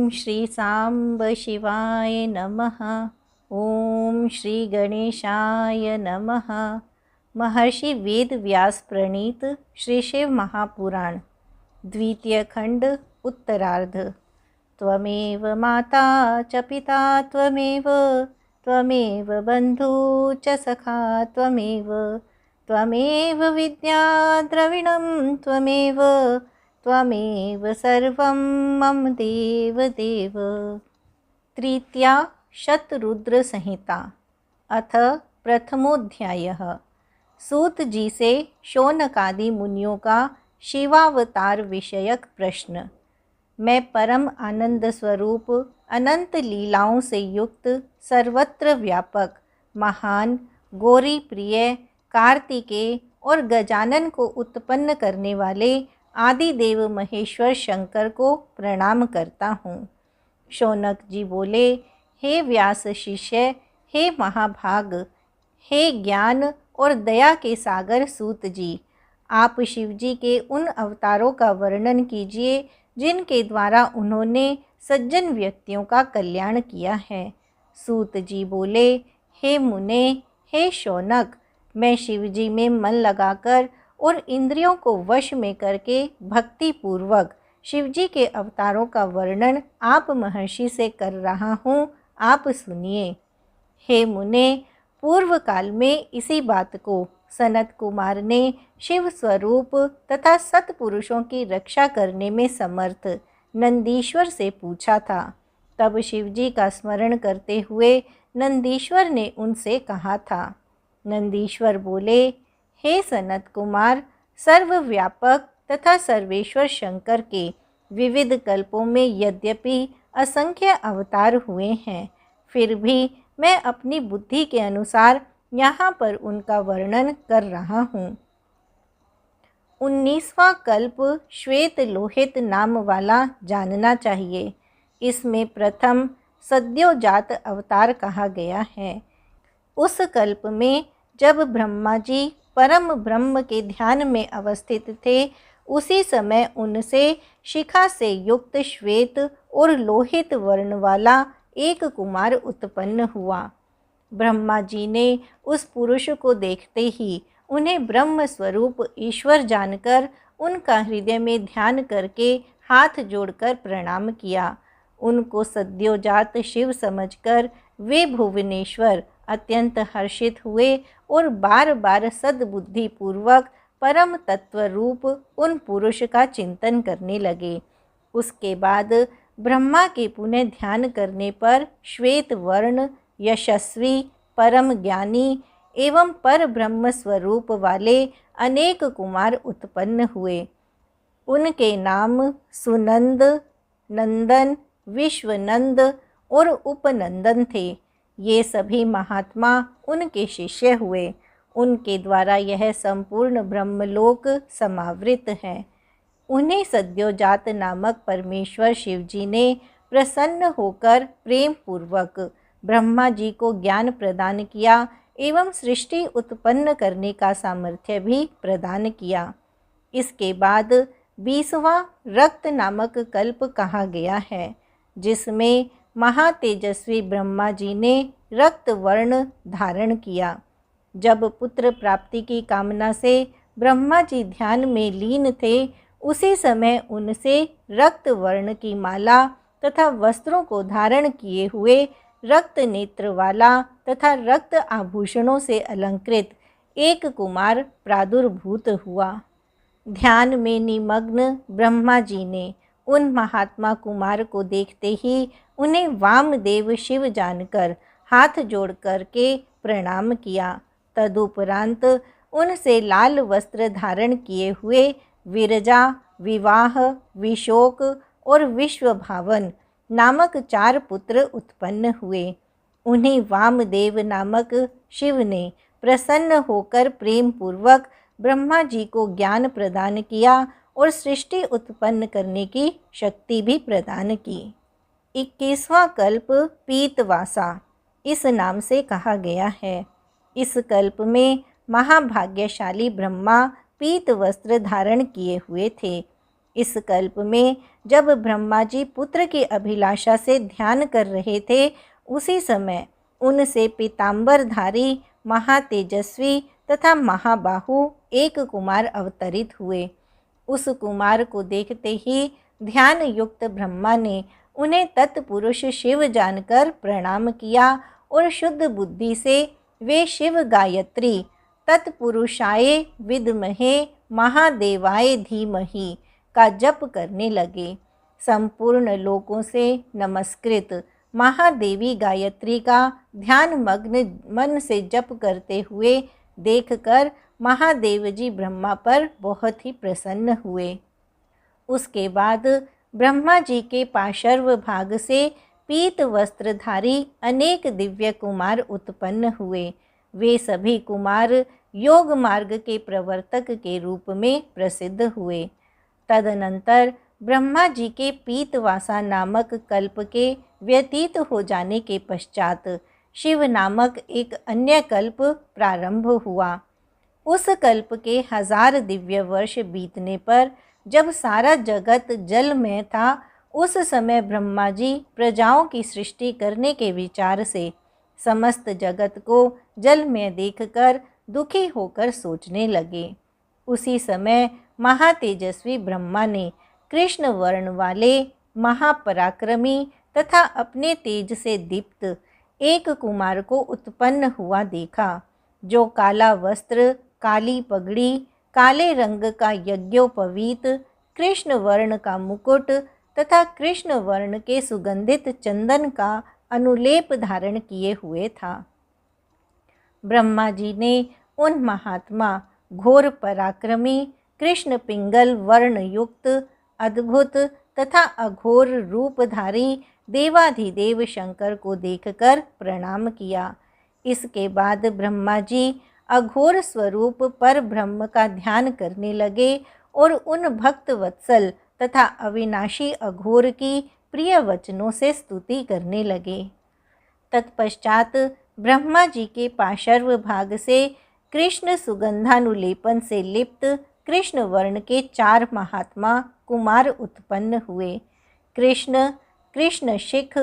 श्री सांब शिवाय नमः। ओम श्री गणेशाय नमः। महर्षि वेद व्यास प्रणीत श्री शिव महापुराण द्वितीय खंड उत्तरार्ध। त्वमेव माता च पिता त्वमेव, त्वमेव बंधु च सखा त्वमेव, त्वमेव विद्या द्रविणं त्वमेव, त्वमेव सर्वं मम देव देव। तृतीया शतरुद्र संहिता अथ प्रथमोध्यायः। सूत जी से शौनकादि मुनियों का शिवावतार विषयक प्रश्न। मैं परम आनंद स्वरूप, अनंत लीलाओं से युक्त, सर्वत्र व्यापक, महान, गौरी प्रिय, कार्तिकेय और गजानन को उत्पन्न करने वाले आदिदेव महेश्वर शंकर को प्रणाम करता हूँ। शौनक जी बोले, हे व्यास शिष्य, हे महाभाग, हे ज्ञान और दया के सागर सूत जी, आप शिवजी के उन अवतारों का वर्णन कीजिए जिनके द्वारा उन्होंने सज्जन व्यक्तियों का कल्याण किया है। सूत जी बोले, हे मुने, हे शौनक, मैं शिवजी में मन लगाकर और इंद्रियों को वश में करके भक्ति पूर्वक शिवजी के अवतारों का वर्णन आप महर्षि से कर रहा हूँ, आप सुनिए। हे मुने, पूर्व काल में इसी बात को सनत कुमार ने शिव स्वरूप तथा सत्पुरुषों की रक्षा करने में समर्थ नंदीश्वर से पूछा था। तब शिवजी का स्मरण करते हुए नंदीश्वर ने उनसे कहा था। नंदीश्वर बोले, हे सनत कुमार, सर्वव्यापक तथा सर्वेश्वर शंकर के विविध कल्पों में यद्यपि असंख्य अवतार हुए हैं, फिर भी मैं अपनी बुद्धि के अनुसार यहाँ पर उनका वर्णन कर रहा हूँ। 19वां कल्प श्वेत लोहित नाम वाला जानना चाहिए। इसमें प्रथम सद्योजात अवतार कहा गया है। उस कल्प में जब ब्रह्मा जी परम ब्रह्म के ध्यान में अवस्थित थे, उसी समय उनसे शिखा से युक्त श्वेत और लोहित वर्ण वाला एक कुमार उत्पन्न हुआ। ब्रह्मा जी ने उस पुरुष को देखते ही उन्हें ब्रह्म स्वरूप ईश्वर जानकर उनका हृदय में ध्यान करके हाथ जोड़कर प्रणाम किया। उनको सद्योजात शिव समझकर वे भुवनेश्वर अत्यंत हर्षित हुए और बार बार सद्बुद्धि पूर्वक परम तत्व रूप उन पुरुष का चिंतन करने लगे। उसके बाद ब्रह्मा के पुनः ध्यान करने पर श्वेत वर्ण, यशस्वी, परम ज्ञानी एवं पर ब्रह्म स्वरूप वाले अनेक कुमार उत्पन्न हुए। उनके नाम सुनंद, नंदन, विश्वनंद और उपनंदन थे। ये सभी महात्मा उनके शिष्य हुए। उनके द्वारा यह संपूर्ण ब्रह्मलोक समावृत है। उन्हें सद्योजात नामक परमेश्वर शिवजी ने प्रसन्न होकर प्रेम पूर्वक ब्रह्मा जी को ज्ञान प्रदान किया एवं सृष्टि उत्पन्न करने का सामर्थ्य भी प्रदान किया। इसके बाद 20वां रक्त नामक कल्प कहा गया है, जिसमें महातेजस्वी ब्रह्मा जी ने रक्त वर्ण धारण किया। जब पुत्र प्राप्ति की कामना से ब्रह्मा जी ध्यान में लीन थे, उसी समय उनसे रक्त वर्ण की माला तथा वस्त्रों को धारण किए हुए रक्त नेत्र वाला तथा रक्त आभूषणों से अलंकृत एक कुमार प्रादुर्भूत हुआ। ध्यान में निमग्न ब्रह्मा जी ने उन महात्मा कुमार को देखते ही उन्हें वामदेव शिव जानकर हाथ जोड़ करके प्रणाम किया। तदुपरांत उनसे लाल वस्त्र धारण किए हुए विरजा, विवाह, विशोक और विश्वभावन नामक 4 पुत्र उत्पन्न हुए। उन्हें वामदेव नामक शिव ने प्रसन्न होकर प्रेम पूर्वक ब्रह्मा जी को ज्ञान प्रदान किया और सृष्टि उत्पन्न करने की शक्ति भी प्रदान की। 21वां कल्प पीतवासा इस नाम से कहा गया है। इस कल्प में महाभाग्यशाली ब्रह्मा पीत वस्त्र धारण किए हुए थे। इस कल्प में जब ब्रह्मा जी पुत्र की अभिलाषा से ध्यान कर रहे थे, उसी समय उनसे पीतांबरधारी महातेजस्वी तथा महाबाहु एक कुमार अवतरित हुए। उस कुमार को देखते ही ध्यान युक्त ब्रह्मा ने उन्हें तत्पुरुष शिव जानकर प्रणाम किया और शुद्ध बुद्धि से वे शिव गायत्री तत्पुरुषाय विद्महे महादेवाय धीमहि का जप करने लगे। संपूर्ण लोकों से नमस्कृत महादेवी गायत्री का ध्यान मग्न मन से जप करते हुए देखकर महादेव जी ब्रह्मा पर बहुत ही प्रसन्न हुए। उसके बाद ब्रह्मा जी के पार्श्व भाग से पीत वस्त्रधारी अनेक दिव्य कुमार उत्पन्न हुए। वे सभी कुमार योग मार्ग के प्रवर्तक के रूप में प्रसिद्ध हुए। तदनंतर ब्रह्मा जी के पीतवासा नामक कल्प के व्यतीत हो जाने के पश्चात शिव नामक एक अन्य कल्प प्रारंभ हुआ। उस कल्प के 1000 दिव्य वर्ष बीतने पर जब सारा जगत जल में था, उस समय ब्रह्मा जी प्रजाओं की सृष्टि करने के विचार से समस्त जगत को जल में देखकर दुखी होकर सोचने लगे। उसी समय महातेजस्वी ब्रह्मा ने कृष्ण वर्ण वाले महापराक्रमी तथा अपने तेज से दीप्त एक कुमार को उत्पन्न हुआ देखा, जो काला वस्त्र, काली पगड़ी, काले रंग का यज्ञोपवीत, कृष्ण वर्ण का मुकुट तथा कृष्ण वर्ण के सुगंधित चंदन का अनुलेप धारण किए हुए था। ब्रह्मा जी ने उन महात्मा घोर पराक्रमी कृष्ण पिंगल वर्ण युक्त अद्भुत तथा अघोर रूपधारी देवाधिदेव शंकर को देखकर प्रणाम किया। इसके बाद ब्रह्मा जी अघोर स्वरूप पर ब्रह्म का ध्यान करने लगे और उन भक्त वत्सल तथा अविनाशी अघोर की प्रिय वचनों से स्तुति करने लगे। तत्पश्चात ब्रह्मा जी के पार्श्व भाग से कृष्ण सुगंधानुलेपन से लिप्त कृष्ण वर्ण के 4 महात्मा कुमार उत्पन्न हुए। कृष्ण, कृष्ण शिख,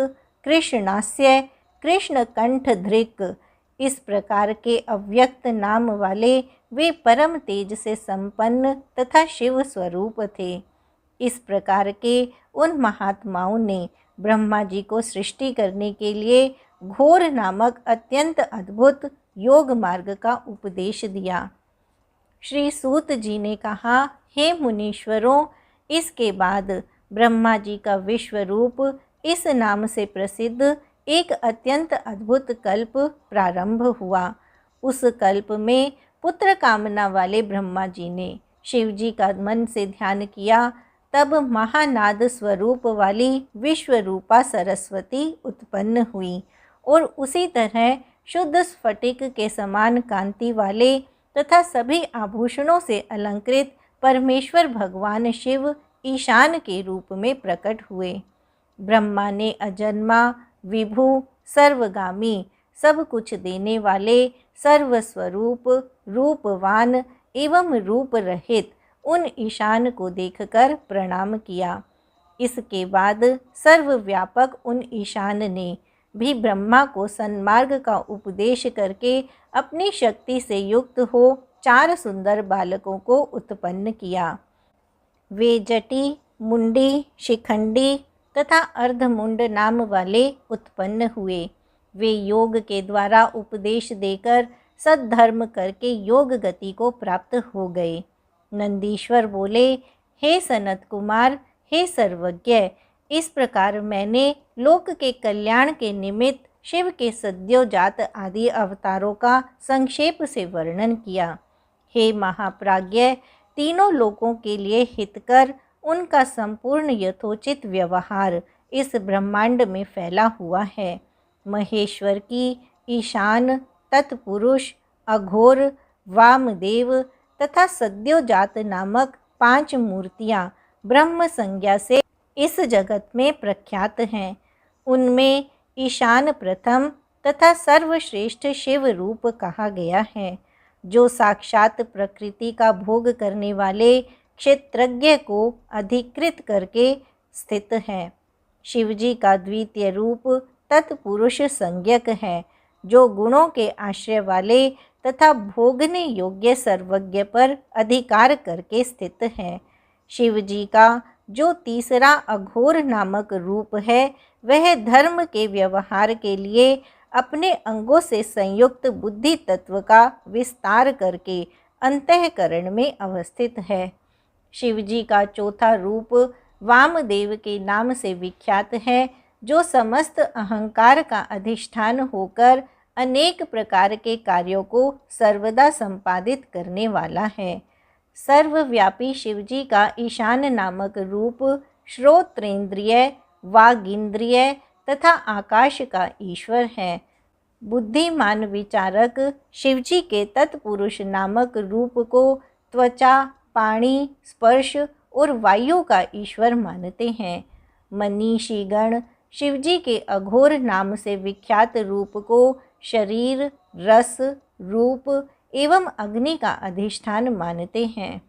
कृष्णास्य, कृष्ण कंठ धृक, इस प्रकार के अव्यक्त नाम वाले वे परम तेज से संपन्न तथा शिव स्वरूप थे। इस प्रकार के उन महात्माओं ने ब्रह्मा जी को सृष्टि करने के लिए घोर नामक अत्यंत अद्भुत योग मार्ग का उपदेश दिया। श्री सूत जी ने कहा, हे मुनीश्वरों, इसके बाद ब्रह्मा जी का विश्व रूप इस नाम से प्रसिद्ध एक अत्यंत अद्भुत कल्प प्रारंभ हुआ। उस कल्प में पुत्र कामना वाले ब्रह्मा जी ने शिव जी का मन से ध्यान किया। तब महानाद स्वरूप वाली विश्वरूपा सरस्वती उत्पन्न हुई और उसी तरह शुद्ध स्फटिक के समान कांति वाले तथा सभी आभूषणों से अलंकृत परमेश्वर भगवान शिव ईशान के रूप में प्रकट हुए। ब्रह्मा ने अजन्मा, विभु, सर्वगामी, सब कुछ देने वाले, सर्वस्वरूप, रूपवान एवं रूप रहित उन ईशान को देखकर प्रणाम किया। इसके बाद सर्वव्यापक उन ईशान ने भी ब्रह्मा को सन्मार्ग का उपदेश करके अपनी शक्ति से युक्त हो 4 सुंदर बालकों को उत्पन्न किया। वे जटी, मुंडी, शिखंडी तथा अर्धमुंड नाम वाले उत्पन्न हुए। वे योग के द्वारा उपदेश देकर सद्धर्म करके योग गति को प्राप्त हो गए। नंदीश्वर बोले, हे सनत कुमार, हे सर्वज्ञ, इस प्रकार मैंने लोक के कल्याण के निमित्त शिव के सद्योजात आदि अवतारों का संक्षेप से वर्णन किया। हे महाप्राज्ञ, तीनों लोकों के लिए हितकर उनका संपूर्ण यथोचित व्यवहार इस ब्रह्मांड में फैला हुआ है। महेश्वर की ईशान, तत्पुरुष, अघोर, वामदेव तथा सद्योजात नामक 5 मूर्तियाँ ब्रह्म संज्ञा से इस जगत में प्रख्यात हैं। उनमें ईशान प्रथम तथा सर्वश्रेष्ठ शिव रूप कहा गया है, जो साक्षात प्रकृति का भोग करने वाले क्षेत्रज्ञ को अधिकृत करके स्थित है। शिवजी का द्वितीय रूप तत्पुरुष संज्ञक है, जो गुणों के आश्रय वाले तथा भोगने योग्य सर्वज्ञ पर अधिकार करके स्थित है। शिवजी का जो तीसरा अघोर नामक रूप है, वह धर्म के व्यवहार के लिए अपने अंगों से संयुक्त बुद्धि तत्व का विस्तार करके अंतःकरण में अवस्थित है। शिवजी का चौथा रूप वामदेव के नाम से विख्यात है, जो समस्त अहंकार का अधिष्ठान होकर अनेक प्रकार के कार्यों को सर्वदा संपादित करने वाला है। सर्वव्यापी शिवजी का ईशान नामक रूप श्रोत्रेंद्रिय, वागींद्रिय तथा आकाश का ईश्वर है। बुद्धिमान विचारक शिवजी के तत्पुरुष नामक रूप को त्वचा, पाणी, स्पर्श और वायु का ईश्वर मानते हैं। मनीषी गण शिवजी के अघोर नाम से विख्यात रूप को शरीर, रस, रूप एवं अग्नि का अधिष्ठान मानते हैं।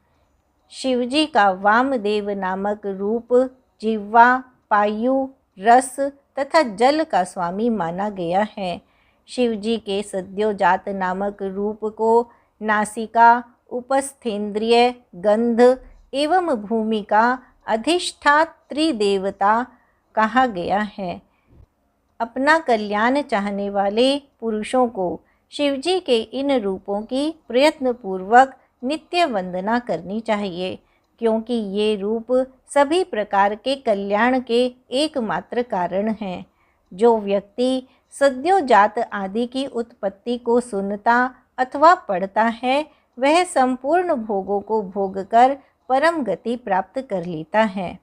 शिवजी का वामदेव नामक रूप जिह्वा, पायु, रस तथा जल का स्वामी माना गया है। शिवजी के सद्योजात नामक रूप को नासिका, उपस्थेंद्रिय, गंध एवं भूमि का अधिष्ठात्री देवता कहा गया है। अपना कल्याण चाहने वाले पुरुषों को शिवजी के इन रूपों की प्रयत्नपूर्वक नित्य वंदना करनी चाहिए, क्योंकि ये रूप सभी प्रकार के कल्याण के एकमात्र कारण हैं। जो व्यक्ति सद्योजात आदि की उत्पत्ति को सुनता अथवा पढ़ता है, वह संपूर्ण भोगों को भोगकर परम गति प्राप्त कर लेता है।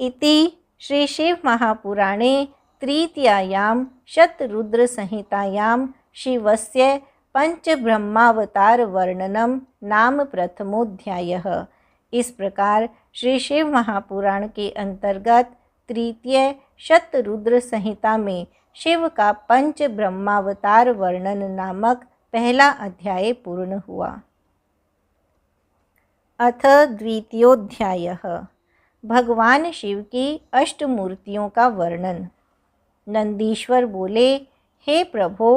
इति श्री शिव महापुराणे तृतीयायां शतरुद्र संहितायां शिवस्य पंचब्रह्मावतार वर्णनम नाम प्रथमोध्यायः। इस प्रकार श्री शिव महापुराण के अंतर्गत तृतीय शतरुद्र संहिता में शिव का पंच ब्रह्मावतार वर्णन नामक पहला अध्याय पूर्ण हुआ। अथ द्वितीयोध्यायः भगवान शिव की अष्टमूर्तियों का वर्णन। नंदीश्वर बोले, हे प्रभो,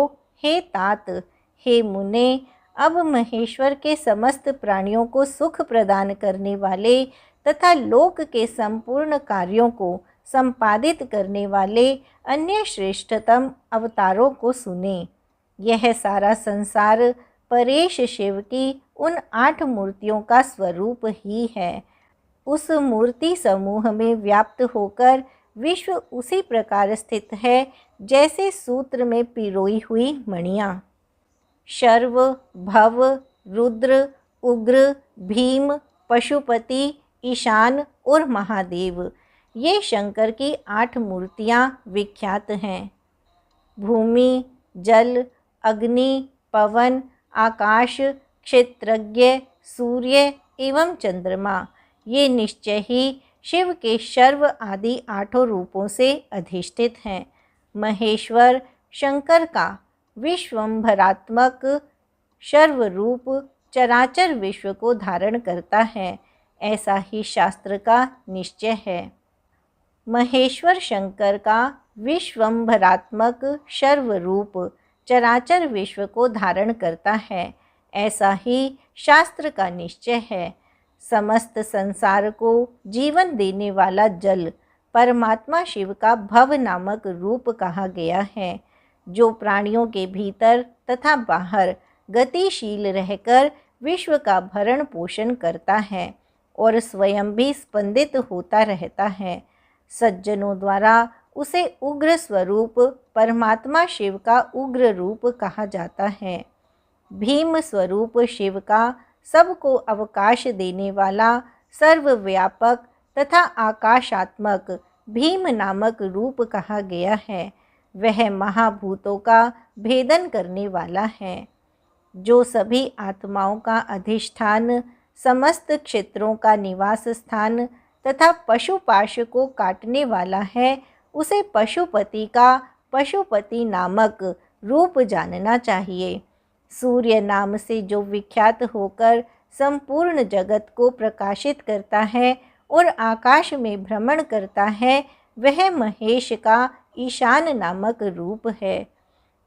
हे तात, हे मुने, अब महेश्वर के समस्त प्राणियों को सुख प्रदान करने वाले तथा लोक के संपूर्ण कार्यों को संपादित करने वाले अन्य श्रेष्ठतम अवतारों को सुने। यह सारा संसार परेश शिव की उन 8 मूर्तियों का स्वरूप ही है। उस मूर्ति समूह में व्याप्त होकर विश्व उसी प्रकार स्थित है जैसे सूत्र में पिरोई हुई मणियाँ। शर्व, भव, रुद्र, उग्र, भीम, पशुपति, ईशान और महादेव, ये शंकर की 8 मूर्तियाँ विख्यात हैं। भूमि, जल, अग्नि, पवन, आकाश, क्षेत्रज्ञ, सूर्य एवं चंद्रमा, ये निश्चय ही शिव के शर्व आदि 8 रूपों से अधिष्ठित हैं। महेश्वर शंकर का विश्वंभरात्मक शर्व रूप चराचर विश्व को धारण करता है, ऐसा ही शास्त्र का निश्चय है। महेश्वर शंकर का विश्वंभरात्मक शर्व रूप चराचर विश्व को धारण करता है, ऐसा ही शास्त्र का निश्चय है। समस्त संसार को जीवन देने वाला जल परमात्मा शिव का भव नामक रूप कहा गया है, जो प्राणियों के भीतर तथा बाहर गतिशील रहकर विश्व का भरण पोषण करता है और स्वयं भी स्पंदित होता रहता है। सज्जनों द्वारा उसे उग्र स्वरूप परमात्मा शिव का उग्र रूप कहा जाता है। भीम स्वरूप शिव का सबको अवकाश देने वाला सर्वव्यापक तथा आकाशात्मक भीम नामक रूप कहा गया है। वह महाभूतों का भेदन करने वाला है। जो सभी आत्माओं का अधिष्ठान, समस्त क्षेत्रों का निवास स्थान तथा पशुपाश को काटने वाला है, उसे पशुपति का पशुपति नामक रूप जानना चाहिए। सूर्य नाम से जो विख्यात होकर संपूर्ण जगत को प्रकाशित करता है और आकाश में भ्रमण करता है, वह महेश का ईशान नामक रूप है।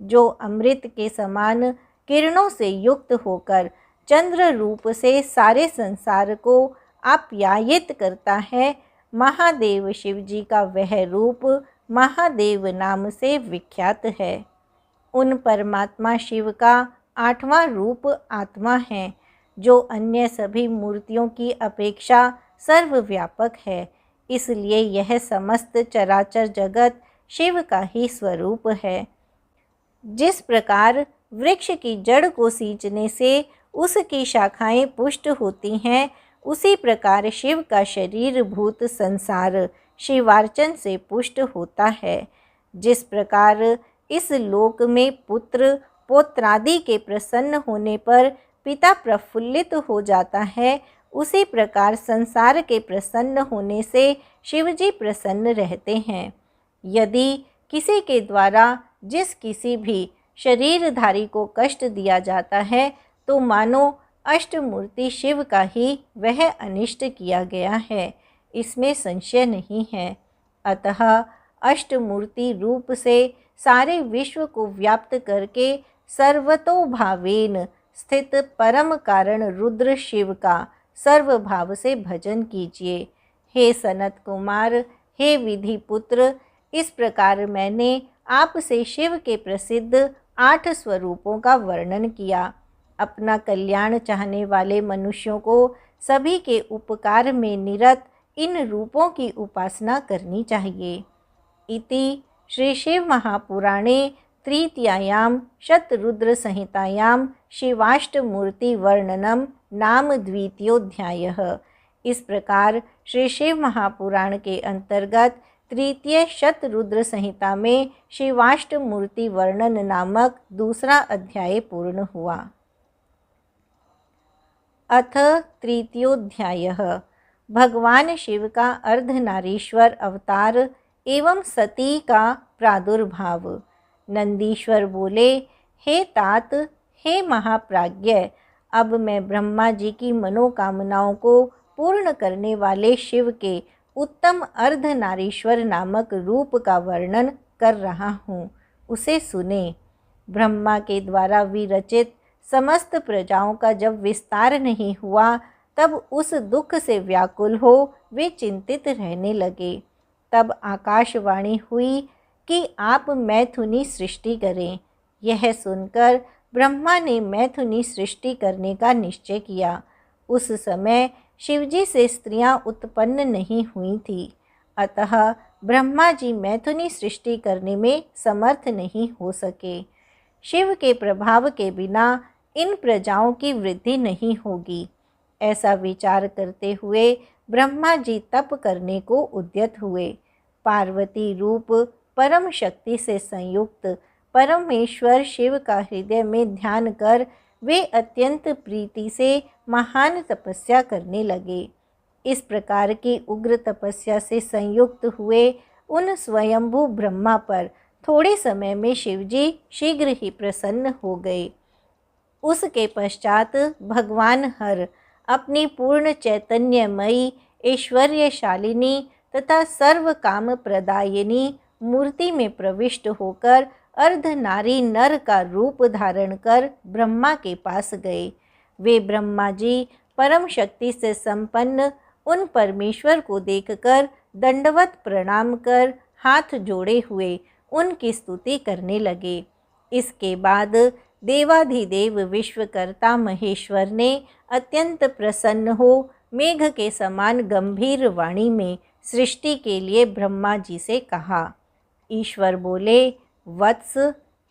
जो अमृत के समान किरणों से युक्त होकर चंद्र रूप से सारे संसार को आप्यायित करता है, महादेव शिव जी का वह रूप महादेव नाम से विख्यात है। उन परमात्मा शिव का 8वां रूप आत्मा है, जो अन्य सभी मूर्तियों की अपेक्षा सर्वव्यापक है। इसलिए यह समस्त चराचर जगत शिव का ही स्वरूप है। जिस प्रकार वृक्ष की जड़ को सींचने से उसकी शाखाएं पुष्ट होती हैं, उसी प्रकार शिव का शरीर भूत संसार शिवार्चन से पुष्ट होता है। जिस प्रकार इस लोक में पुत्र पौत्रादि के प्रसन्न होने पर पिता प्रफुल्लित हो जाता है, उसी प्रकार संसार के प्रसन्न होने से शिवजी प्रसन्न रहते हैं। यदि किसी के द्वारा जिस किसी भी शरीरधारी को कष्ट दिया जाता है, तो मानो अष्टमूर्ति शिव का ही वह अनिष्ट किया गया है, इसमें संशय नहीं है। अतः अष्टमूर्ति रूप से सारे विश्व को व्याप्त करके सर्वतोभावेन स्थित परम कारण रुद्र शिव का सर्वभाव से भजन कीजिए। हे सनत कुमार, हे विधि पुत्र, इस प्रकार मैंने आपसे शिव के प्रसिद्ध 8 स्वरूपों का वर्णन किया। अपना कल्याण चाहने वाले मनुष्यों को सभी के उपकार में निरत इन रूपों की उपासना करनी चाहिए। इति श्री शिव महापुराणे तृतीयायां शतरुद्र संहितायां शिवाष्टमूर्ति वर्णनम नाम द्वितीयोध्यायः। इस प्रकार श्री शिव महापुराण के अंतर्गत तृतीय शतरुद्र संहिता में शिवाष्टमूर्ति वर्णन नामक दूसरा अध्याय पूर्ण हुआ। अथ तृतीयोध्यायः भगवान शिव का अर्धनारीश्वर अवतार एवं सती का प्रादुर्भाव। नंदीश्वर बोले, हे तात, हे महाप्राज्ञ, अब मैं ब्रह्मा जी की मनोकामनाओं को पूर्ण करने वाले शिव के उत्तम अर्धनारीश्वर नामक रूप का वर्णन कर रहा हूँ, उसे सुने। ब्रह्मा के द्वारा विरचित समस्त प्रजाओं का जब विस्तार नहीं हुआ, तब उस दुख से व्याकुल हो वे चिंतित रहने लगे। तब आकाशवाणी हुई कि आप मैथुनी सृष्टि करें। यह सुनकर ब्रह्मा ने मैथुनी सृष्टि करने का निश्चय किया। उस समय शिवजी से स्त्रियां उत्पन्न नहीं हुई थी, अतः ब्रह्मा जी मैथुनी सृष्टि करने में समर्थ नहीं हो सके। शिव के प्रभाव के बिना इन प्रजाओं की वृद्धि नहीं होगी, ऐसा विचार करते हुए ब्रह्मा जी तप करने को उद्यत हुए। पार्वती रूप परम शक्ति से संयुक्त परमेश्वर शिव का हृदय में ध्यान कर वे अत्यंत प्रीति से महान तपस्या करने लगे। इस प्रकार की उग्र तपस्या से संयुक्त हुए उन स्वयंभू ब्रह्मा पर थोड़े समय में शिवजी शीघ्र ही प्रसन्न हो गए। उसके पश्चात भगवान हर अपनी पूर्ण चैतन्यमयी ऐश्वर्यशालिनी तथा सर्व काम प्रदायिनी मूर्ति में प्रविष्ट होकर अर्धनारी नर का रूप धारण कर ब्रह्मा के पास गए। वे ब्रह्मा जी परम शक्ति से संपन्न उन परमेश्वर को देखकर दंडवत प्रणाम कर हाथ जोड़े हुए उनकी स्तुति करने लगे। इसके बाद देवाधिदेव विश्वकर्ता महेश्वर ने अत्यंत प्रसन्न हो मेघ के समान गंभीर वाणी में सृष्टि के लिए ब्रह्मा जी से कहा। ईश्वर बोले, वत्स,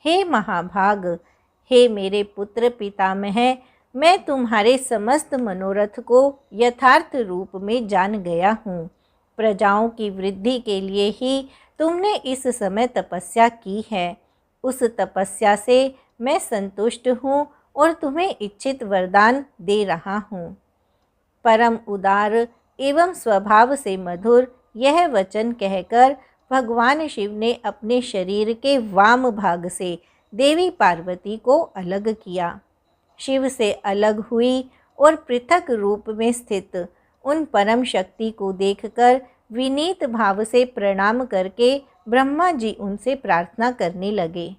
हे महाभाग, हे मेरे पुत्र पितामह, मैं तुम्हारे समस्त मनोरथ को यथार्थ रूप में जान गया हूँ। प्रजाओं की वृद्धि के लिए ही तुमने इस समय तपस्या की है। उस तपस्या से मैं संतुष्ट हूँ और तुम्हें इच्छित वरदान दे रहा हूँ। परम उदार एवं स्वभाव से मधुर यह वचन कहकर भगवान शिव ने अपने शरीर के वाम भाग से देवी पार्वती को अलग किया। शिव से अलग हुई और पृथक रूप में स्थित उन परम शक्ति को देखकर विनीत भाव से प्रणाम करके ब्रह्मा जी उनसे प्रार्थना करने लगे।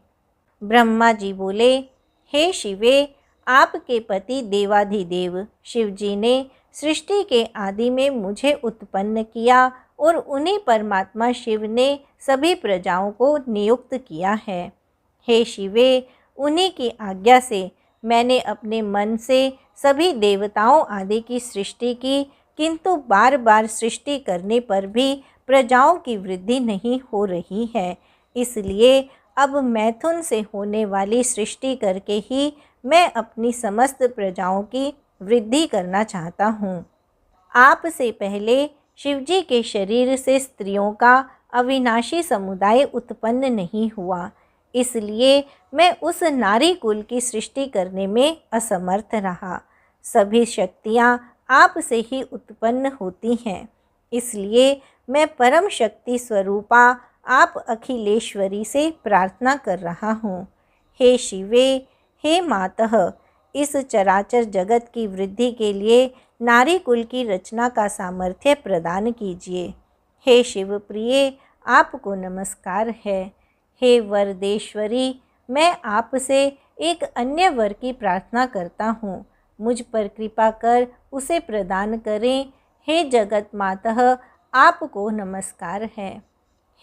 ब्रह्मा जी बोले, हे शिवे, आपके पति देवाधिदेव शिव जी ने सृष्टि के आदि में मुझे उत्पन्न किया और उन्हीं परमात्मा शिव ने सभी प्रजाओं को नियुक्त किया है। हे शिवे, उन्हीं की आज्ञा से मैंने अपने मन से सभी देवताओं आदि की सृष्टि की, किंतु बार बार सृष्टि करने पर भी प्रजाओं की वृद्धि नहीं हो रही है। इसलिए अब मैथुन से होने वाली सृष्टि करके ही मैं अपनी समस्त प्रजाओं की वृद्धि करना चाहता हूँ। आपसे पहले शिवजी के शरीर से स्त्रियों का अविनाशी समुदाय उत्पन्न नहीं हुआ, इसलिए मैं उस नारी कुल की सृष्टि करने में असमर्थ रहा। सभी शक्तियाँ आपसे ही उत्पन्न होती हैं, इसलिए मैं परम शक्ति स्वरूपा आप अखिलेश्वरी से प्रार्थना कर रहा हूँ। हे शिवे, हे मातः, इस चराचर जगत की वृद्धि के लिए नारी कुल की रचना का सामर्थ्य प्रदान कीजिए। हे शिव प्रिय, आपको नमस्कार है। हे वरदेश्वरी, मैं आपसे एक अन्य वर की प्रार्थना करता हूँ, मुझ पर कृपा कर उसे प्रदान करें। हे जगत मातः, आपको नमस्कार है।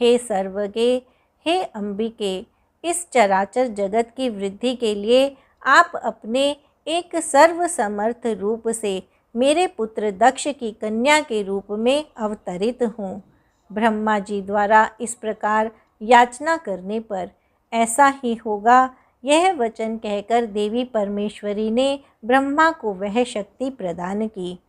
हे सर्वगे, हे अंबिके, इस चराचर जगत की वृद्धि के लिए आप अपने एक सर्वसमर्थ रूप से मेरे पुत्र दक्ष की कन्या के रूप में अवतरित हूँ। ब्रह्मा जी द्वारा इस प्रकार याचना करने पर ऐसा ही होगा, यह वचन कहकर देवी परमेश्वरी ने ब्रह्मा को वह शक्ति प्रदान की।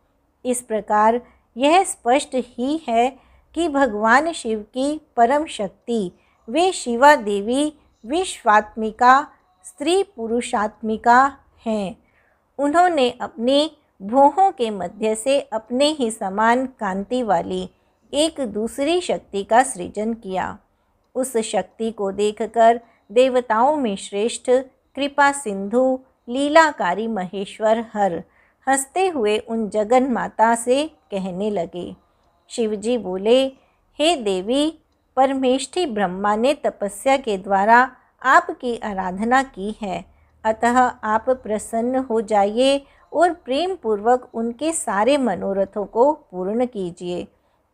इस प्रकार यह स्पष्ट ही है कि भगवान शिव की परम शक्ति वे शिवा देवी विश्वात्मिका स्त्री पुरुषात्मिका हैं। उन्होंने अपनी भुहों के मध्य से अपने ही समान कांति वाली एक दूसरी शक्ति का सृजन किया। उस शक्ति को देखकर देवताओं में श्रेष्ठ कृपा सिंधु लीलाकारी महेश्वर हर हंसते हुए उन जगन माता से कहने लगे। शिवजी बोले, हे देवी, परमेष्ठी ब्रह्मा ने तपस्या के द्वारा आपकी आराधना की है, अतः आप प्रसन्न हो जाइए और प्रेम पूर्वक उनके सारे मनोरथों को पूर्ण कीजिए।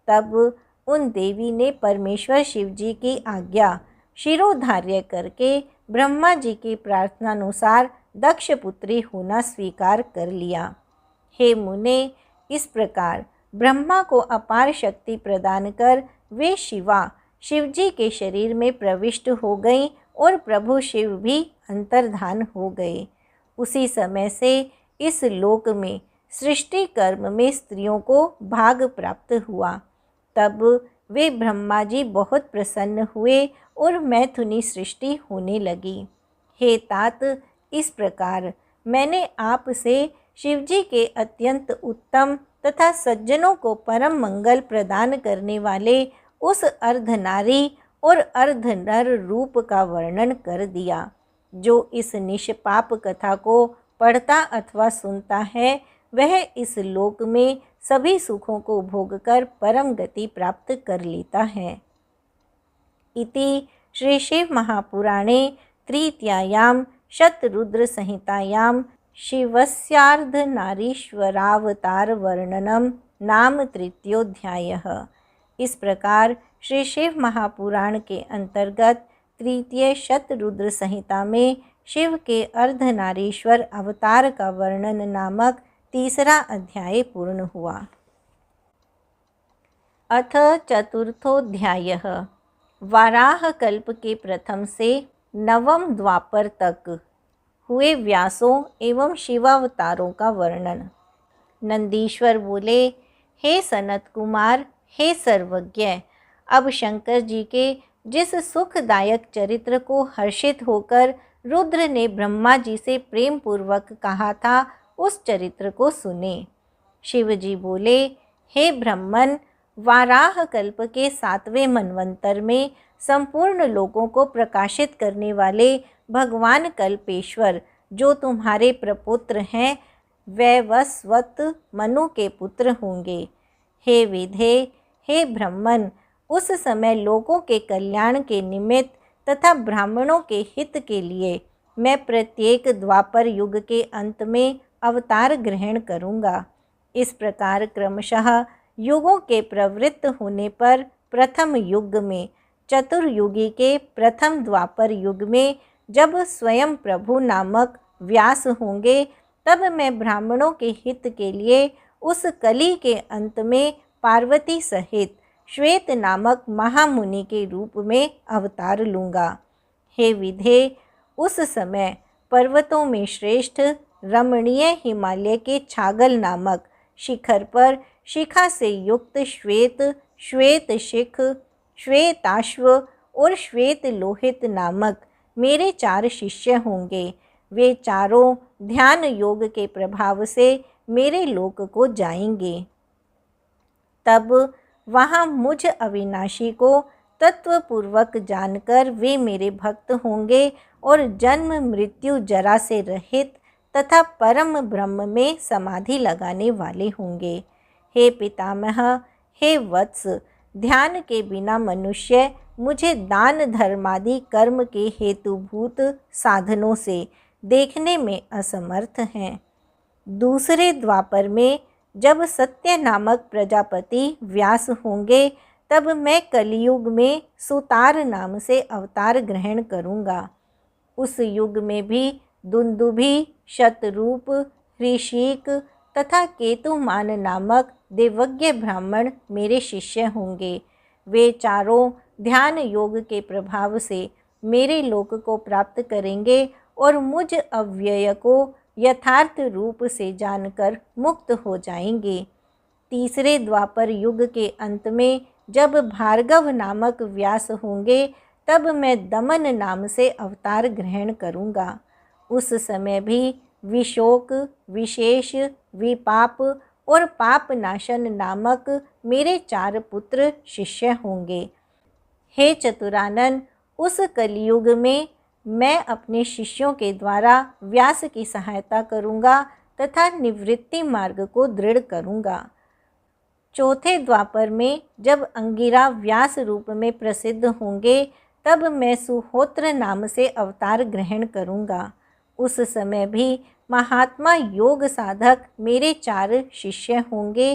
तब उन देवी ने परमेश्वर शिव जी की आज्ञा शिरोधार्य करके ब्रह्मा जी की प्रार्थनानुसार दक्ष पुत्री होना स्वीकार कर लिया। हे मुने, इस प्रकार ब्रह्मा को अपार शक्ति प्रदान कर वे शिवा शिवजी के शरीर में प्रविष्ट हो गईं और प्रभु शिव भी अंतर्धान हो गए। उसी समय से इस लोक में सृष्टि कर्म में स्त्रियों को भाग प्राप्त हुआ। तब वे ब्रह्मा जी बहुत प्रसन्न हुए और मैथुनी सृष्टि होने लगी। हे तात, इस प्रकार मैंने आपसे शिवजी के अत्यंत उत्तम तथा सज्जनों को परम मंगल प्रदान करने वाले उस अर्धनारी और अर्धनर रूप का वर्णन कर दिया। जो इस निष्पाप कथा को पढ़ता अथवा सुनता है, वह इस लोक में सभी सुखों को भोगकर परम गति प्राप्त कर लेता है। इति श्री शिव महापुराणे तृतीयायां शतरुद्र संहितायां शिवस्यार्धनारीश्वरावतार वर्णनम नाम तृतीयोध्यायः। इस प्रकार श्री शिव महापुराण के अंतर्गत तृतीय शतरुद्र संहिता में शिव के अर्धनारीश्वर अवतार का वर्णन नामक तीसरा अध्याय पूर्ण हुआ। अथ चतुर्थोध्यायः। वाराह कल्प के प्रथम से नवम द्वापर तक हुए व्यासों एवं शिवावतारों का वर्णन। नंदीश्वर बोले, हे सनत कुमार, हे सर्वज्ञ, अब शंकर जी के जिस सुखदायक चरित्र को हर्षित होकर रुद्र ने ब्रह्मा जी से प्रेम पूर्वक कहा था, उस चरित्र को सुने। शिव जी बोले, हे ब्रह्मन, वाराह कल्प के 7वें मनवंतर में संपूर्ण लोगों को प्रकाशित करने वाले भगवान कल्पेश्वर जो तुम्हारे प्रपुत्र हैं, वैवस्वत मनु के पुत्र होंगे। हे विधे, हे ब्राह्मण, उस समय लोगों के कल्याण के निमित्त तथा ब्राह्मणों के हित के लिए मैं प्रत्येक द्वापर युग के अंत में अवतार ग्रहण करूँगा। इस प्रकार क्रमशः युगों के प्रवृत्त होने पर प्रथम युग में, चतुर्युगी के प्रथम द्वापर युग में जब स्वयं प्रभु नामक व्यास होंगे, तब मैं ब्राह्मणों के हित के लिए उस कली के अंत में पार्वती सहित श्वेत नामक महामुनि के रूप में अवतार लूँगा। हे विधे, उस समय पर्वतों में श्रेष्ठ रमणीय हिमालय के छागल नामक शिखर पर शिखा से युक्त श्वेत, श्वेत शिख, श्वेताश्व और श्वेत लोहित नामक मेरे 4 शिष्य होंगे। वे चारों ध्यान योग के प्रभाव से मेरे लोक को जाएंगे। तब वहाँ मुझ अविनाशी को तत्वपूर्वक जानकर वे मेरे भक्त होंगे और जन्म मृत्यु जरा से रहित तथा परम ब्रह्म में समाधि लगाने वाले होंगे। हे पितामह, हे वत्स, ध्यान के बिना मनुष्य मुझे दान धर्मादि कर्म के हेतुभूत साधनों से देखने में असमर्थ हैं। दूसरे द्वापर में जब सत्य नामक प्रजापति व्यास होंगे, तब मैं कलियुग में सुतार नाम से अवतार ग्रहण करूँगा। उस युग में भी दुंदुभि, शतरूप, ऋषिक तथा केतुमान नामक देवज्ञ ब्राह्मण मेरे शिष्य होंगे। वे चारों ध्यान योग के प्रभाव से मेरे लोक को प्राप्त करेंगे और मुझ अव्यय को यथार्थ रूप से जानकर मुक्त हो जाएंगे। तीसरे द्वापर युग के अंत में जब भार्गव नामक व्यास होंगे, तब मैं दमन नाम से अवतार ग्रहण करूँगा। उस समय भी विशोक, विशेष, विपाप और पापनाशन नामक मेरे 4 पुत्र शिष्य होंगे। हे चतुरानन, उस कलियुग में मैं अपने शिष्यों के द्वारा व्यास की सहायता करूँगा तथा निवृत्ति मार्ग को दृढ़ करूँगा। चौथे द्वापर में जब अंगिरा व्यास रूप में प्रसिद्ध होंगे, तब मैं सुहोत्र नाम से अवतार ग्रहण करूँगा। उस समय भी महात्मा योग साधक मेरे 4 शिष्य होंगे।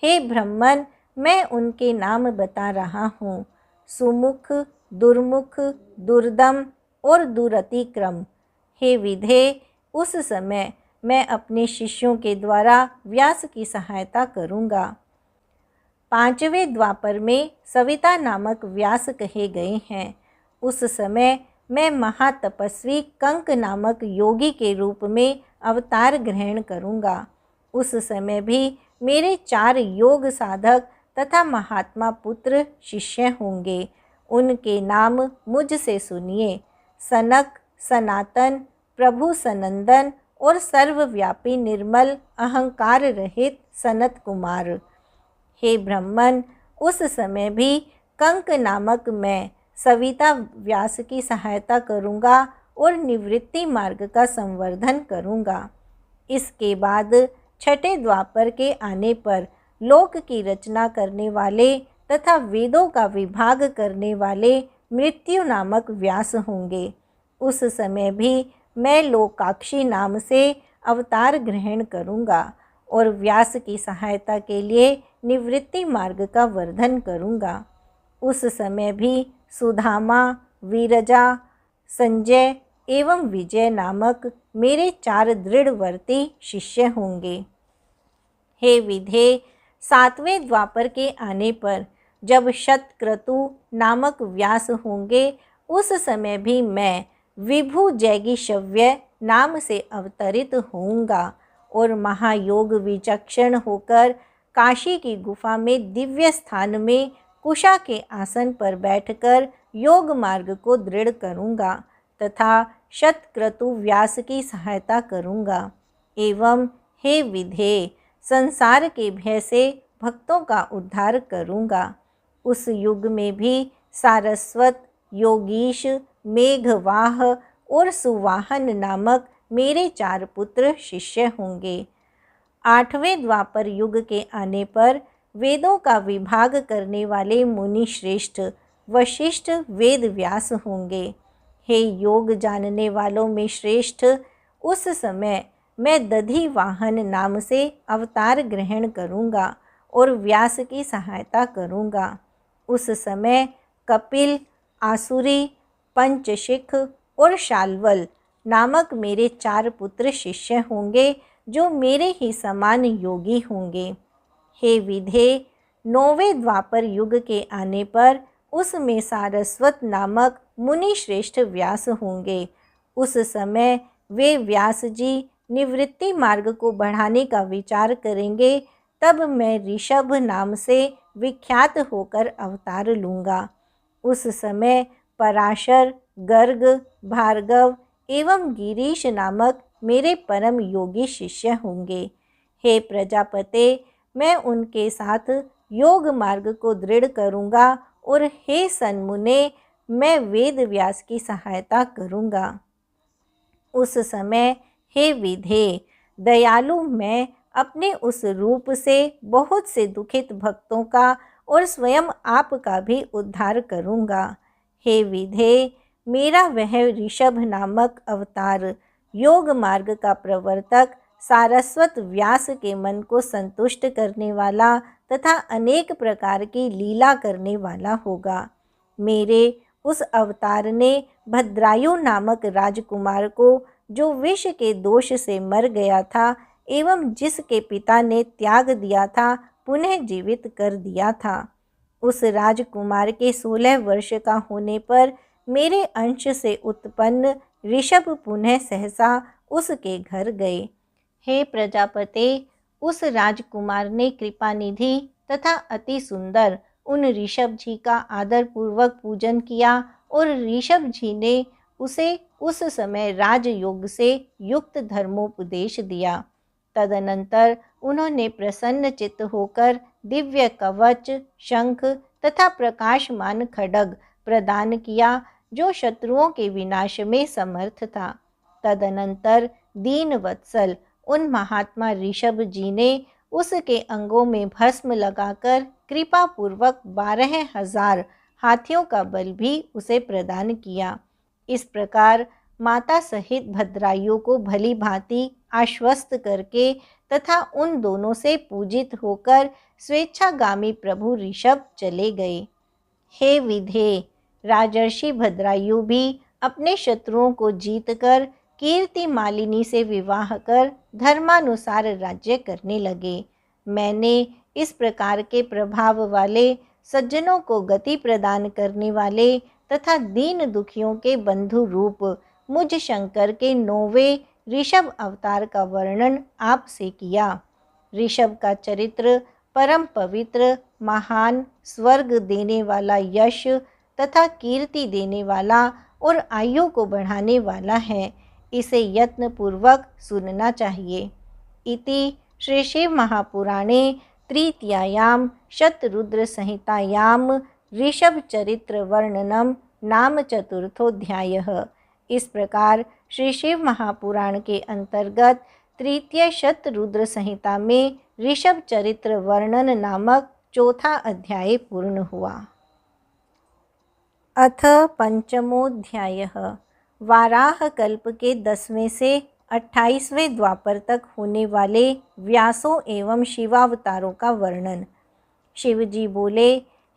हे ब्राह्मण, मैं उनके नाम बता रहा हूँ। सुमुख, दुर्मुख, दुर्दम और दुरतिक्रम। हे विधे, उस समय मैं अपने शिष्यों के द्वारा व्यास की सहायता करूँगा। 5वें द्वापर में सविता नामक व्यास कहे गए हैं। उस समय मैं महातपस्वी कंक नामक योगी के रूप में अवतार ग्रहण करूँगा। उस समय भी मेरे 4 योग साधक तथा महात्मा पुत्र शिष्य होंगे। उनके नाम मुझसे सुनिए। सनक, सनातन, प्रभु सनंदन और सर्वव्यापी निर्मल अहंकार रहित सनत कुमार। हे ब्राह्मण, उस समय भी कंक नामक मैं सविता व्यास की सहायता करूँगा और निवृत्ति मार्ग का संवर्धन करूँगा। इसके बाद 6ठे द्वापर के आने पर लोक की रचना करने वाले तथा वेदों का विभाग करने वाले मृत्यु नामक व्यास होंगे। उस समय भी मैं लोकाक्षी नाम से अवतार ग्रहण करूँगा और व्यास की सहायता के लिए निवृत्ति मार्ग का वर्धन करूँगा। उस समय भी सुधामा, वीरजा, संजय एवं विजय नामक मेरे 4 दृढ़वर्ती शिष्य होंगे। हे विधे, 7वें द्वापर के आने पर जब शतक्रतु नामक व्यास होंगे, उस समय भी मैं विभु जैगीशव्य नाम से अवतरित होऊंगा और महायोग विचक्षण होकर काशी की गुफा में दिव्य स्थान में कुशा के आसन पर बैठकर योग मार्ग को दृढ़ करूँगा तथा शतक्रतु व्यास की सहायता करूँगा। एवं हे विधे, संसार के भय से भक्तों का उद्धार करूँगा। उस युग में भी सारस्वत, योगीश, मेघवाह और सुवाहन नामक मेरे 4 पुत्र शिष्य होंगे। 8वें द्वापर युग के आने पर वेदों का विभाग करने वाले मुनि श्रेष्ठ वशिष्ठ वेद व्यास होंगे। हे योग जानने वालों में श्रेष्ठ, उस समय मैं दधि वाहन नाम से अवतार ग्रहण करूँगा और व्यास की सहायता करूँगा। उस समय कपिल, आसुरी, पंचशिख और शाल्वल नामक मेरे 4 पुत्र शिष्य होंगे जो मेरे ही समान योगी होंगे। हे विधे, 9वें द्वापर युग के आने पर उसमें सारस्वत नामक मुनि श्रेष्ठ व्यास होंगे। उस समय वे व्यास जी निवृत्ति मार्ग को बढ़ाने का विचार करेंगे। तब मैं ऋषभ नाम से विख्यात होकर अवतार लूँगा। उस समय पराशर, गर्ग, भार्गव एवं गिरीश नामक मेरे परम योगी शिष्य होंगे। हे प्रजापते, मैं उनके साथ योग मार्ग को दृढ़ करूँगा और हे सन्मुने, मैं वेद व्यास की सहायता करूँगा। उस समय हे विधे, दयालु मैं अपने उस रूप से बहुत से दुखित भक्तों का और स्वयं आपका भी उद्धार करूँगा। हे विधे, मेरा वह ऋषभ नामक अवतार योग मार्ग का प्रवर्तक, सारस्वत व्यास के मन को संतुष्ट करने वाला तथा अनेक प्रकार की लीला करने वाला होगा। मेरे उस अवतार ने भद्रायु नामक राजकुमार को, जो विष के दोष से मर गया था एवं जिसके पिता ने त्याग दिया था, पुनः जीवित कर दिया था। उस राजकुमार के 16 वर्ष का होने पर मेरे अंश से उत्पन्न ऋषभ पुनः सहसा उसके घर गए। हे प्रजापते, उस राजकुमार ने कृपानिधि तथा अति सुंदर उन ऋषभ जी का आदरपूर्वक पूजन किया और ऋषभ जी ने उसे उस समय राजयोग से युक्त धर्मोपदेश दिया। तदनंतर उन्होंने प्रसन्न चित्त होकर दिव्य कवच, शंख तथा प्रकाशमान खड्ग प्रदान किया, जो शत्रुओं के विनाश में समर्थ था। तदनंतर दीन वत्सल उन महात्मा ऋषभ जी ने उसके अंगों में भस्म लगाकर कृपा पूर्वक 12,000 हाथियों का बल भी उसे प्रदान किया। इस प्रकार माता सहित भद्रायु को भली भांति आश्वस्त करके तथा उन दोनों से पूजित होकर स्वेच्छागामी प्रभु ऋषभ चले गए। हे विधे, राजर्षि भद्रायु भी अपने शत्रुओं को जीतकर कीर्ति मालिनी से विवाह कर धर्मानुसार राज्य करने लगे। मैंने इस प्रकार के प्रभाव वाले, सज्जनों को गति प्रदान करने वाले तथा दीन दुखियों के बंधु रूप मुझ शंकर के 9वें ऋषभ अवतार का वर्णन आपसे किया। ऋषभ का चरित्र परम पवित्र, महान, स्वर्ग देने वाला, यश तथा कीर्ति देने वाला और आयु को बढ़ाने वाला है। इसे यत्न पूर्वक सुनना चाहिए। इति श्री शिव महापुराणे तृतीयायां शतरुद्र संहितायां ऋषभ चरित्र वर्णनम नाम चतुर्थोऽध्यायः। इस प्रकार श्री शिव महापुराण के अंतर्गत तृतीय शतरुद्र संहिता में ऋषभ चरित्र वर्णन नामक चौथा अध्याय पूर्ण हुआ। अथ पंचमोऽध्यायः। वाराह कल्प के 10वें से 28वें द्वापर तक होने वाले व्यासों एवं शिवावतारों का वर्णन। शिवजी बोले,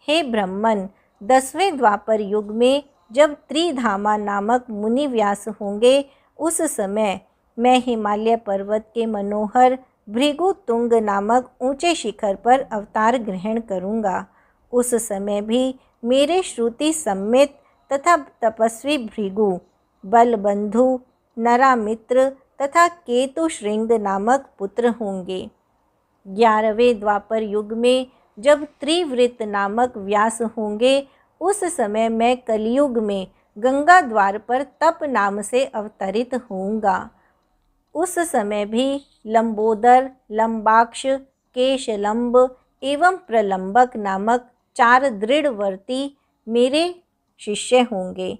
हे ब्रह्मन, 10वें द्वापर युग में जब त्रिधामा नामक मुनि व्यास होंगे, उस समय मैं हिमालय पर्वत के मनोहर भृगुतुंग नामक ऊंचे शिखर पर अवतार ग्रहण करूँगा। उस समय भी मेरे श्रुति सम्मित तथा तपस्वी भृगु, बलबंधु, नरामित्र तथा केतु श्रृंग नामक पुत्र होंगे। 11वें द्वापर युग में जब त्रिवृत नामक व्यास होंगे, उस समय मैं कलयुग में गंगा द्वार पर तप नाम से अवतरित होऊंगा। उस समय भी लंबोदर, लंबाक्ष, केशलंब एवं प्रलंबक नामक 4 दृढ़वर्ती मेरे शिष्य होंगे।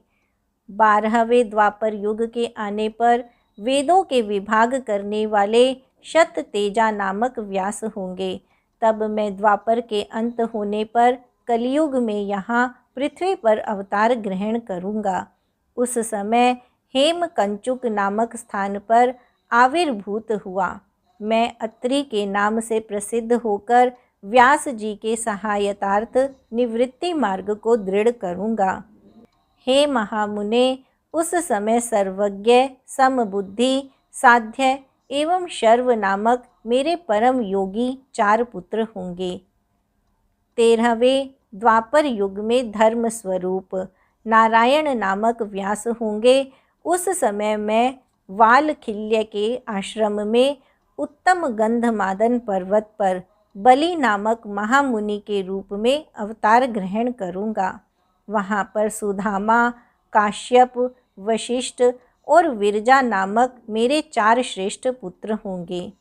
12वें द्वापर युग के आने पर वेदों के विभाग करने वाले शत तेजा नामक व्यास होंगे। तब मैं द्वापर के अंत होने पर कलयुग में यहाँ पृथ्वी पर अवतार ग्रहण करूँगा। उस समय हेमकंचुक नामक स्थान पर आविर्भूत हुआ। मैं अत्रि के नाम से प्रसिद्ध होकर व्यास जी के सहायतार्थ निवृत्ति मार्ग को दृढ़ करूँगा। हे महामुने, उस समय सर्वज्ञ, समबुद्धि, साध्य एवं शर्व नामक मेरे परम योगी 4 पुत्र होंगे। 13वें द्वापर युग में धर्म स्वरूप नारायण नामक व्यास होंगे। उस समय मैं वालखिल्य के आश्रम में उत्तम गंधमादन पर्वत पर बलि नामक महामुनि के रूप में अवतार ग्रहण करूँगा। वहाँ पर सुधामा, काश्यप, वशिष्ठ और विरजा नामक मेरे 4 श्रेष्ठ पुत्र होंगे।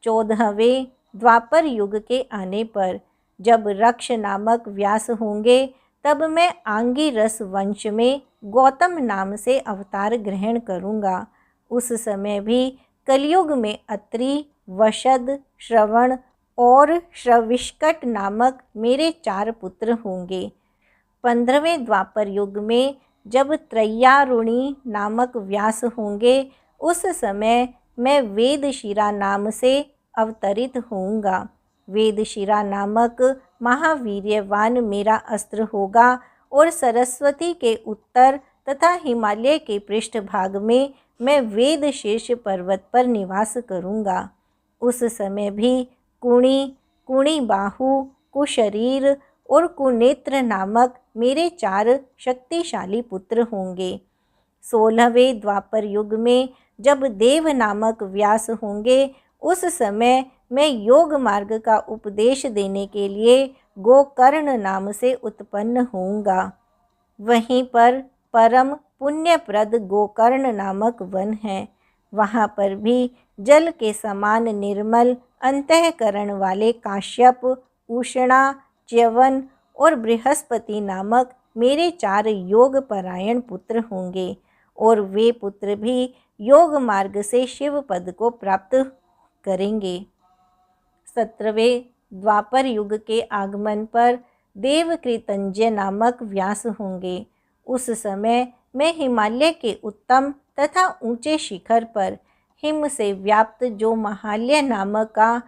14वें द्वापर युग के आने पर जब रक्ष नामक व्यास होंगे, तब मैं आंगिरस वंश में गौतम नाम से अवतार ग्रहण करूँगा। उस समय भी कलयुग में अत्रि, वशद, श्रवण और श्रविष्कट नामक मेरे 4 पुत्र होंगे। 15वें द्वापर युग में जब त्रय्यारुणी नामक व्यास होंगे, उस समय मैं वेदशिरा नाम से अवतरित होऊंगा। वेदशिरा नामक महावीर्यवान मेरा अस्त्र होगा और सरस्वती के उत्तर तथा हिमालय के पृष्ठभाग में मैं वेदशीर्ष पर्वत पर निवास करूंगा। उस समय भी कुणी, कुणी बाहु, कुशरीर और कुनेत्र नामक मेरे 4 शक्तिशाली पुत्र होंगे। 16वें द्वापर युग में जब देव नामक व्यास होंगे, उस समय मैं योग मार्ग का उपदेश देने के लिए गोकर्ण नाम से उत्पन्न होऊंगा। वहीं पर परम पुण्यप्रद गोकर्ण नामक वन है। वहाँ पर भी जल के समान निर्मल अंतःकरण वाले काश्यप, उषणा, च्यवन और बृहस्पति नामक मेरे 4 योग परायण पुत्र होंगे और वे पुत्र भी योग मार्ग से शिव पद को प्राप्त करेंगे। 17वें द्वापर युग के आगमन पर देवकृतंजय नामक व्यास होंगे। उस समय मैं हिमालय के उत्तम तथा ऊंचे शिखर पर हिम से व्याप्त जो महालय नामक का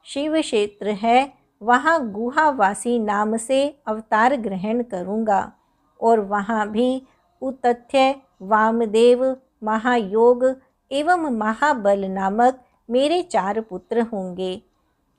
शिव क्षेत्र है, वहाँ गुहावासी नाम से अवतार ग्रहण करूँगा और वहाँ भी उतथ्य, वामदेव, महायोग एवं महाबल नामक मेरे 4 पुत्र होंगे।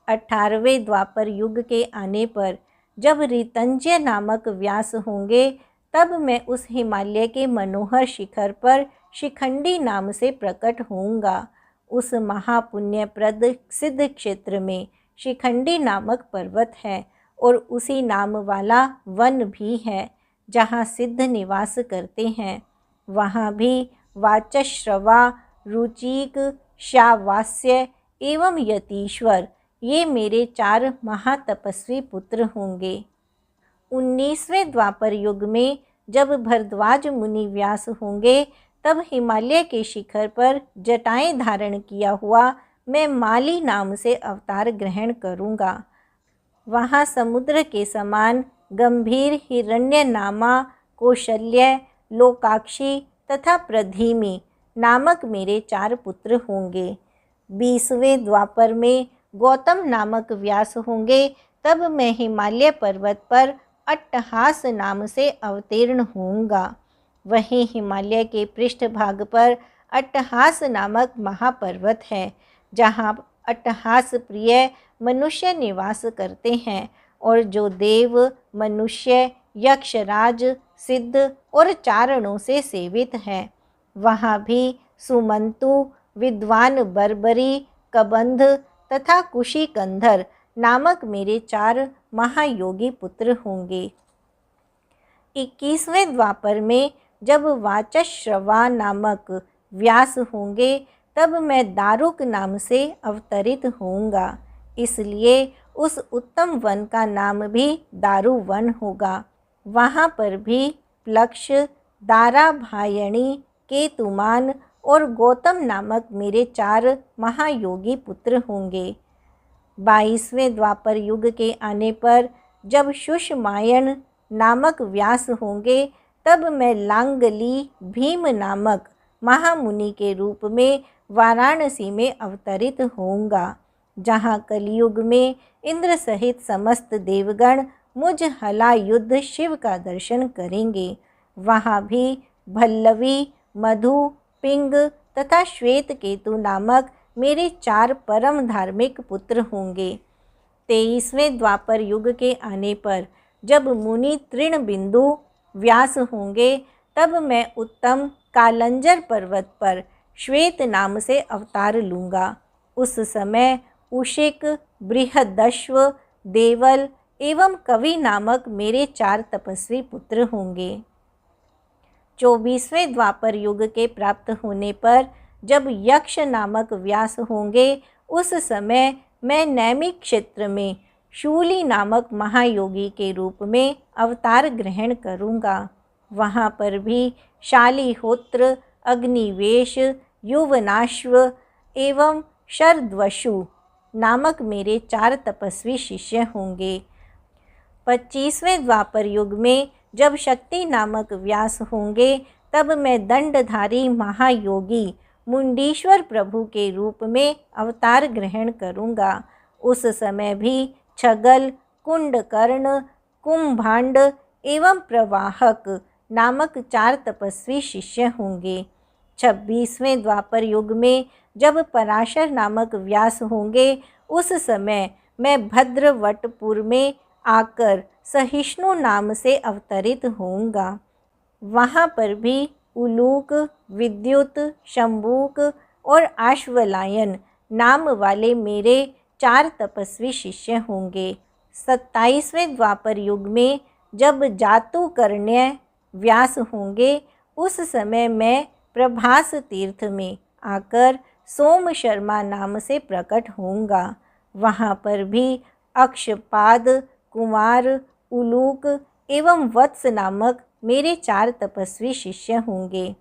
18वें द्वापर युग के आने पर जब ऋतंजय नामक व्यास होंगे, तब मैं उस हिमालय के मनोहर शिखर पर शिखंडी नाम से प्रकट होऊंगा। उस महापुण्यप्रद सिद्ध क्षेत्र में शिखंडी नामक पर्वत है और उसी नाम वाला वन भी है, जहाँ सिद्ध निवास करते हैं। वहाँ भी वाचश्रवा, रुचिक, शावास्य एवं यतीश्वर ये मेरे 4 महातपस्वी पुत्र होंगे। 19वें द्वापर युग में जब भरद्वाज मुनि व्यास होंगे, तब हिमालय के शिखर पर जटाएं धारण किया हुआ मैं माली नाम से अवतार ग्रहण करूँगा। वहाँ समुद्र के समान गंभीर हिरण्यनामा, कौशल्य, लोकाक्षी तथा प्रधीमि नामक मेरे 4 पुत्र होंगे। 20वें द्वापर में गौतम नामक व्यास होंगे, तब मैं हिमालय पर्वत पर अट्टहास नाम से अवतीर्ण होऊंगा। वहीं हिमालय के पृष्ठभाग पर अट्टहास नामक महापर्वत है, जहाँ अट्टहास प्रिय मनुष्य निवास करते हैं और जो देव, मनुष्य, यक्षराज, सिद्ध और चारणों से सेवित है। वहाँ भी सुमंतु, विद्वान बर्बरी, कबंध तथा कुशिकंधर नामक मेरे 4 महायोगी पुत्र होंगे। 21वें द्वापर में जब वाचश्रवा नामक व्यास होंगे, तब मैं दारुक नाम से अवतरित होऊंगा। इसलिए उस उत्तम वन का नाम भी दारु वन होगा। वहाँ पर भी प्लक्ष, दाराभायणी, केतुमान और गौतम नामक मेरे 4 महायोगी पुत्र होंगे। 22वें द्वापर युग के आने पर जब सुषमायन नामक व्यास होंगे, तब मैं लांगली भीम नामक महामुनि के रूप में वाराणसी में अवतरित होऊंगा, जहाँ कलयुग में इंद्र सहित समस्त देवगण मुझ हलायुद्ध शिव का दर्शन करेंगे। वहाँ भी भल्लवी, मधु, पिंग तथा श्वेत केतु नामक मेरे 4 परम धार्मिक पुत्र होंगे। 23वें द्वापर युग के आने पर जब मुनि तृणबिंदु व्यास होंगे, तब मैं उत्तम कालंजर पर्वत पर श्वेत नाम से अवतार लूँगा। उस समय उशिक, बृहदश्व, देवल एवं कवि नामक मेरे 4 तपस्वी पुत्र होंगे। 24वें द्वापर युग के प्राप्त होने पर जब यक्ष नामक व्यास होंगे, उस समय मैं नैमिक क्षेत्र में शूली नामक महायोगी के रूप में अवतार ग्रहण करूँगा। वहाँ पर भी शालिहोत्र, अग्निवेश, युवनाश्व एवं शरद्वशु नामक मेरे 4 तपस्वी शिष्य होंगे। 25वें द्वापर युग में जब शक्ति नामक व्यास होंगे, तब मैं दंडधारी महायोगी मुंडीश्वर प्रभु के रूप में अवतार ग्रहण करूँगा। उस समय भी छगल, कुंडकर्ण, कुंभांड एवं प्रवाहक नामक 4 तपस्वी शिष्य होंगे। 26वें द्वापर युग में जब पराशर नामक व्यास होंगे, उस समय मैं भद्रवटपुर में आकर सहिष्णु नाम से अवतरित होऊंगा। वहाँ पर भी उलूक, विद्युत, शंबूक और आश्वलायन नाम वाले मेरे 4 तपस्वी शिष्य होंगे। 27वें द्वापर युग में जब जातुकर्ण्य व्यास होंगे, उस समय मैं प्रभास तीर्थ में आकर सोम शर्मा नाम से प्रकट होऊंगा। वहाँ पर भी अक्षपाद, कुमार, उलूक एवं वत्स नामक मेरे 4 तपस्वी शिष्य होंगे।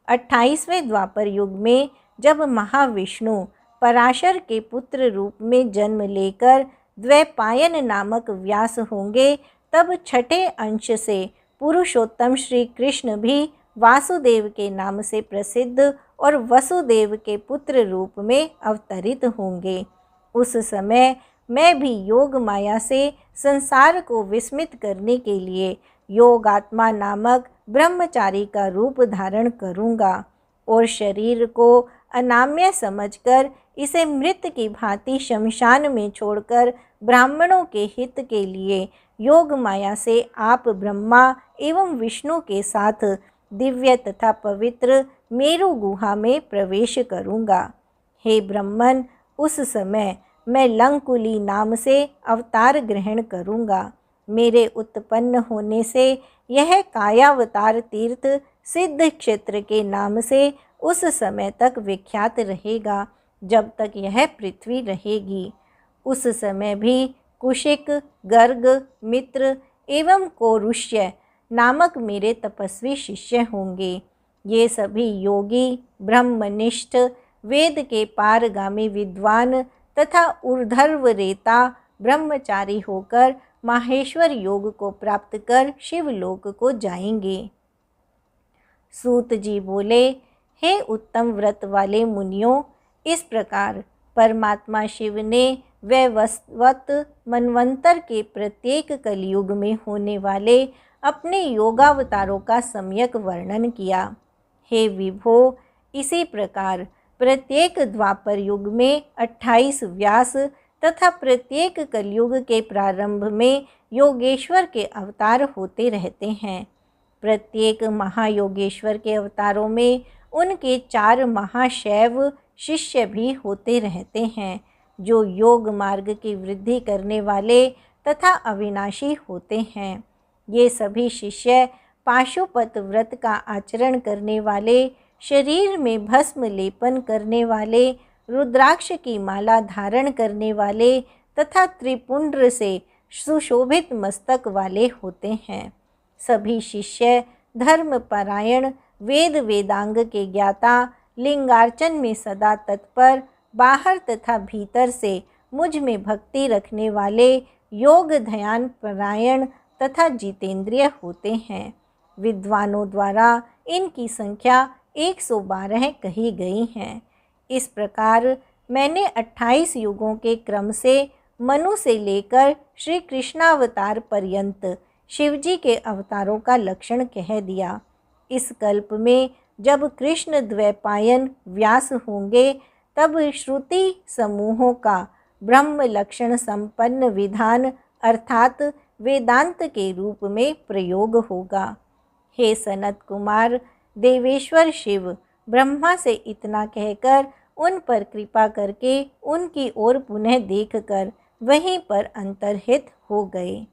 28वें द्वापर युग में जब महाविष्णु पराशर के पुत्र रूप में जन्म लेकर द्वैपायन नामक व्यास होंगे, तब छठे अंश से पुरुषोत्तम श्री कृष्ण भी वासुदेव के नाम से प्रसिद्ध और वसुदेव के पुत्र रूप में अवतरित होंगे। उस समय मैं भी योग माया से संसार को विस्मित करने के लिए योगात्मा नामक ब्रह्मचारी का रूप धारण करूँगा और शरीर को अनाम्य समझकर इसे मृत की भांति शमशान में छोड़कर ब्राह्मणों के हित के लिए योग माया से आप ब्रह्मा एवं विष्णु के साथ दिव्य तथा पवित्र मेरु गुहा में प्रवेश करूँगा। हे ब्रह्मन, उस समय मैं लंकुली नाम से अवतार ग्रहण करूँगा। मेरे उत्पन्न होने से यह कायावतार तीर्थ सिद्ध क्षेत्र के नाम से उस समय तक विख्यात रहेगा, जब तक यह पृथ्वी रहेगी। उस समय भी कुशिक, गर्ग, मित्र एवं कोरुष्य नामक मेरे तपस्वी शिष्य होंगे। ये सभी योगी, ब्रह्मनिष्ठ, वेद के पारगामी विद्वान तथा ऊर्ध्वरेता ब्रह्मचारी होकर माहेश्वर योग को प्राप्त कर शिवलोक को जाएंगे। सूत जी बोले, हे उत्तम व्रत वाले मुनियों, इस प्रकार परमात्मा शिव ने वैवस्वत मनवंतर के प्रत्येक कलयुग में होने वाले अपने योगावतारों का सम्यक वर्णन किया। हे विभो, इसी प्रकार प्रत्येक द्वापर युग में 28 व्यास तथा प्रत्येक कलयुग के प्रारंभ में योगेश्वर के अवतार होते रहते हैं। प्रत्येक महायोगेश्वर के अवतारों में उनके 4 महाशैव शिष्य भी होते रहते हैं, जो योग मार्ग की वृद्धि करने वाले तथा अविनाशी होते हैं। ये सभी शिष्य पाशुपत व्रत का आचरण करने वाले, शरीर में भस्म लेपन करने वाले, रुद्राक्ष की माला धारण करने वाले तथा त्रिपुंड्र से सुशोभित मस्तक वाले होते हैं। सभी शिष्य धर्मपरायण, वेद वेदांग के ज्ञाता, लिंगार्चन में सदा तत्पर, बाहर तथा भीतर से मुझ में भक्ति रखने वाले योग ध्यान परायण तथा जितेंद्रिय होते हैं। विद्वानों द्वारा इनकी संख्या 112 कही गई है। इस प्रकार मैंने 28 युगों के क्रम से मनु से लेकर श्री कृष्णावतार पर्यंत शिवजी के अवतारों का लक्षण कह दिया। इस कल्प में जब कृष्ण द्वैपायन व्यास होंगे तब श्रुति समूहों का ब्रह्म लक्षण संपन्न विधान अर्थात वेदांत के रूप में प्रयोग होगा। हे सनत कुमार, देवेश्वर शिव ब्रह्मा से इतना कहकर उन पर कृपा करके उनकी ओर पुनः देखकर वहीं पर अंतर्हित हो गए।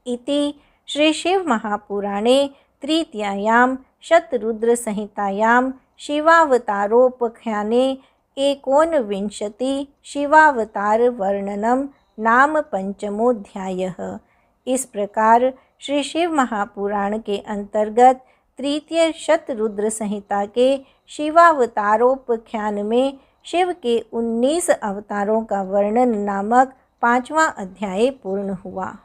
इति श्री शिव महापुराणे तृतीयायां शतरुद्र संहितायां शिवावतारोपख्याने 19 शिवावतार वर्णनम नाम पंचमोऽध्यायः। इस प्रकार श्री शिव महापुराण के अंतर्गत तृतीय शतरुद्र संहिता के शिवावतारोपख्यान में शिव के 19 अवतारों का वर्णन नामक 5वां अध्याय पूर्ण हुआ।